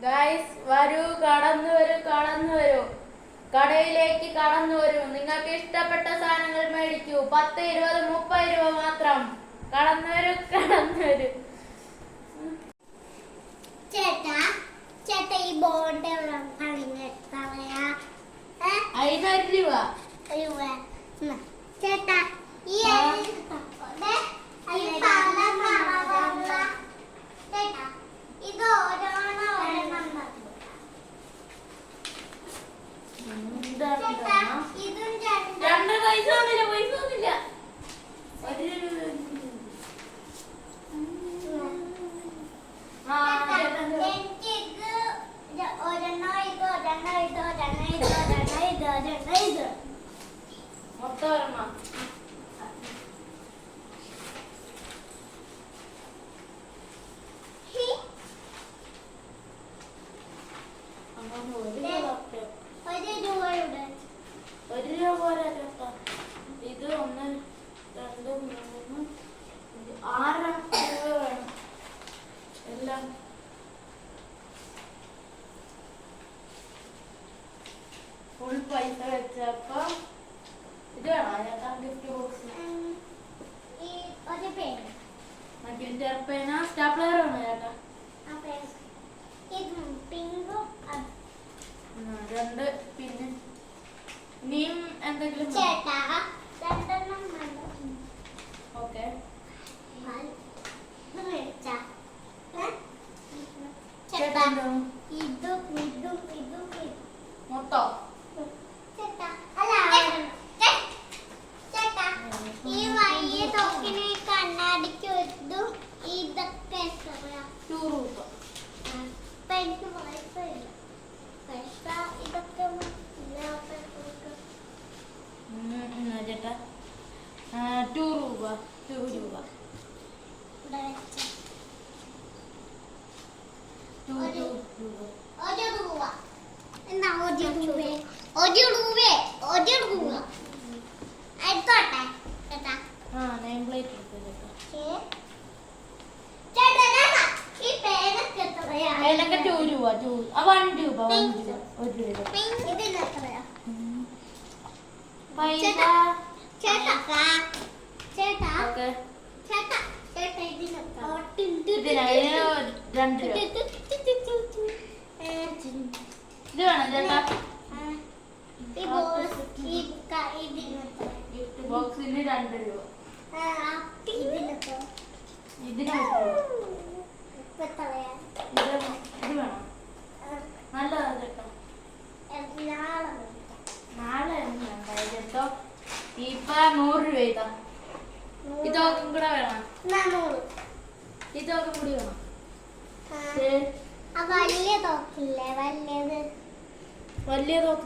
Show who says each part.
Speaker 1: Guys വരൂ, കടന്നു വരൂ, കടന്നു വരൂ, കടയിലേക്ക് കടന്നു വരൂ. നിങ്ങൾക്ക് ഇഷ്ടപ്പെട്ട സാധനങ്ങൾ മേടിക്കൂ. 10, 20, 30 രൂപ മാത്രം. കടന്നു വരൂ, കടന്നു വരൂ.
Speaker 2: ചേട്ടാ ചേട്ടാ ഈ ബോണ്ട്
Speaker 1: അതിന് 1 രൂപ.
Speaker 2: ചേട്ടാ ഈ ഇത്
Speaker 1: രണ്ട് പൈസ ഒന്നുമില്ല, പൈസ ഒന്നുമില്ല. മൊത്തം ഒരെണ്ണം. ഒരു രൂപ പോരാ ചേട്ടാ. ഇത് 1, 2, 3, 6 രൂപ വേണം എല്ലാം. ഫുൾ പൈസ വെച്ചപ്പോ ഇത് വേണോ ചേട്ടാ? ഗിഫ്റ്റ് ബോക്സ് മറ്റേ പേന സ്റ്റാപ്ലർ വേണോ ചേട്ടാ? 2 പിന്നെ ഇനിയും എന്തെങ്കിലും
Speaker 2: ചേട്ടാ
Speaker 1: ഓക്കെ.
Speaker 2: ചേട്ടാ
Speaker 1: മൊത്തം
Speaker 2: ഈ വലിയ തോക്കിന് കണ്ണാടിക്ക് ഇതും ഇതൊക്കെ
Speaker 1: 2 രൂപ.
Speaker 2: എനിക്ക് പൈസ ഇല്ല. പൈസ ഇതൊക്കെ
Speaker 1: ചേട്ടാ 2 രൂപ. 2 രൂപ. നെയിം പ്ലേറ്റ് പേനൊക്കെ 2 രൂപ. 1 രൂപ. 1 രൂപ. പൈസ ഓക്കെ. ഇതിന് 2 രൂപ. ഇത് വേണം ചേട്ടാ? ഗിഫ്റ്റ് ബോക്സിന് 2 രൂപ. ഇതിന് 1 രൂപ. ഇത് വേണം? നല്ലതാ ചേട്ടാ. നാളെ ചേട്ടോ ഇപ്പൊ 100 രൂപ. ഇതാ ഇതൊക്കെ കൂടെ വേണം. ഇതൊക്കെ കൂടി വേണം.
Speaker 2: വലിയ തോക്കില്ലേ? വലിയത്
Speaker 1: വലിയ തോക്ക്